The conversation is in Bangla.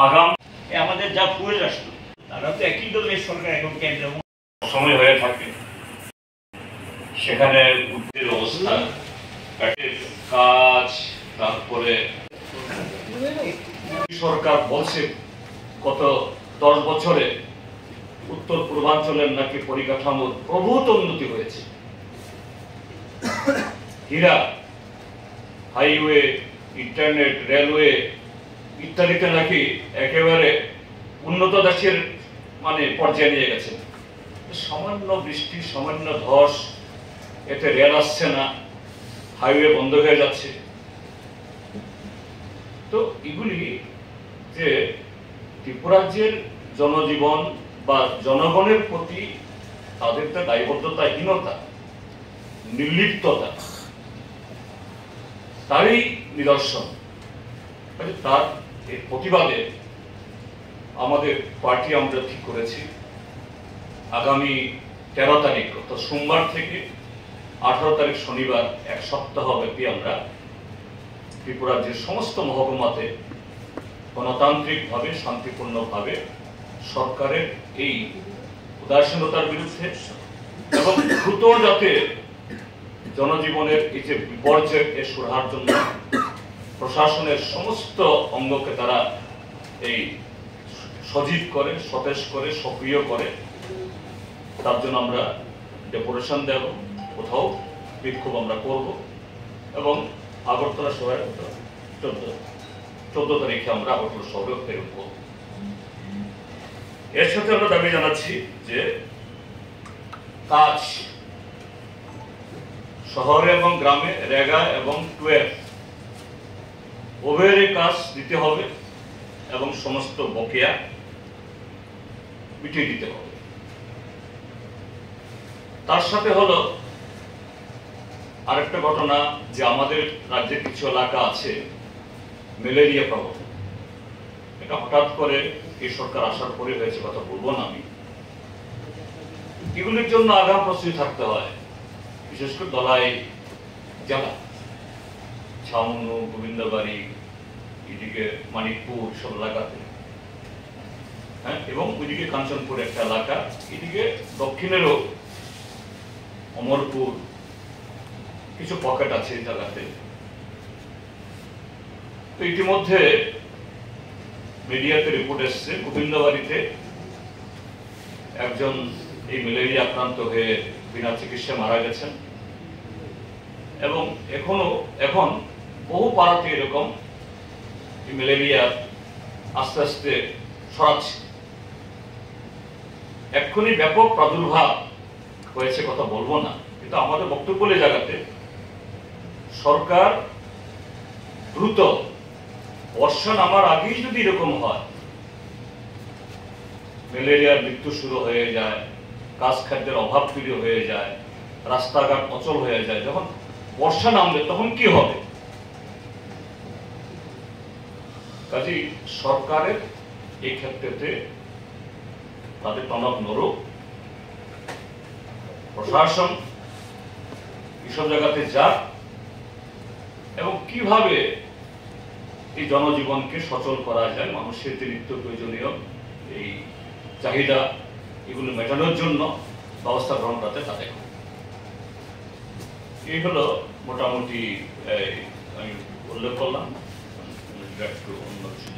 আগাম আমাদের যা ফুয়েল রাষ্ট্র তারা তো একই দলের সরকার এখন কেন্দ্র সময় হয়ে থাকে, সেখানে উদ্যোগের অবস্থা, কাজ, তারপরে সরকার বলছে গত 10 বছরে উত্তর পূর্বাঞ্চলের নাকি পরিকাঠামোর প্রভূত উন্নতি হয়েছে। হীরা, হাইওয়ে, ইন্টারনেট, রেলওয়ে ইত্যাদিতে নাকি একেবারে উন্নত দেশের মানে পর্যায়ে নিয়ে গেছে। সামান্য বৃষ্টি, সামান্য ধস, এতে রেল আসছে না, হাইওয়ে বন্ধ হয়ে যাচ্ছে। তো এগুলি যে ত্রিপুরাজ্যের জনজীবন বা জনগণের প্রতি তাদের তো দায়বদ্ধতাহীনতা, নির্লিপ্ততা, তারই নিদর্শন। তার প্রতিবাদে আমাদের পার্টি আমরা ঠিক করেছি আগামী 13 তারিখ অর্থাৎ সোমবার থেকে 18 তারিখ শনিবার এক সপ্তাহ ব্যাপী আমরা ত্রিপুরাজ্যের সমস্ত মহকুমাতে গণতান্ত্রিকভাবে শান্তিপূর্ণভাবে সরকারের এই উদাসীনতার বিরুদ্ধে এবং দ্রুত যাতে জনজীবনের এই যে বিপর্যয় এর সুরাহার জন্য প্রশাসনের সমস্ত অঙ্গকে তারা এই সজীব করে, সতেজ করে, সক্রিয় করে, তার জন্য আমরা ডেপুটেশন দেব, কোথাও বিক্ষোভ আমরা করব এবং আগরতলা শহরে 14 তারিখে আমরা আগরতলা শহরে ফেরত করব। এর সাথে আমরা দাবি জানাচ্ছি যে কাজ শহরে এবং গ্রামে রেগা এবং 12 উভয়েরই কাজ দিতে হবে এবং সমস্ত বকেয়া মিটিয়ে দিতে হবে। তার সাথে হলো আরেকটা ঘটনা যে আমাদের রাজ্যে কিছু এলাকা আছে ম্যালেরিয়া প্রবণ। এটা হঠাৎ করে এই সরকার আসার পরে হয়েছে, কথা বলবো না আমি। এগুলির জন্য আগাম প্রস্তুতি থাকতে হয়, বিশেষ করে ধলাই জেলা, ছাউনু, গোবিন্দবাড়ি, এদিকে মানিকপুর সব এলাকাতে, হ্যাঁ, এবং ওইদিকে কাঞ্চনপুর একটা এলাকা, এদিকে দক্ষিণেরও অমরপুর কিছু পকেট আছে এই জায়গাতে। তো ইতিমধ্যে মিডিয়াতে রিপোর্ট এসছে গোবিন্দবাড়িতে একজন এই ম্যালেরিয়া আক্রান্ত হয়ে বিনা চিকিৎসায় মারা গেছেন এবং এখন বহু পাড়াতে এরকম ম্যালেরিয়া আস্তে আস্তে ছড়াচ্ছে। এক্ষুনি ব্যাপক প্রাদুর্ভাব হয়েছে, কথা বলবো না, কিন্তু আমাদের বক্তব্য এই জায়গাতে সরকার দ্রুত বর্ষা নামার আগেই যদি এরকম হয়, ম্যালেরিয়ার মৃত্যু শুরু হয়ে যায়, কাজ খাদ্যের অভাব তৈরি হয়ে যায়, রাস্তাঘাট অচল হয়ে যায়, যখন বর্ষা নামবে তখন কি হবে? কাজেই সরকারের এই ক্ষেত্রে তাদের টনক নড়ুক, প্রশাসন এসব জায়গাতে যাক এবং কিভাবে এই জনজীবনকে সচল করা যায়, মানুষের যে নিত্য প্রয়োজনীয় এই চাহিদা এগুলো মেটানোর জন্য ব্যবস্থা গ্রহণ করতে তা দেখুন। এই হলো মোটামুটি আমি উল্লেখ করলাম। একটু অন্য কিছু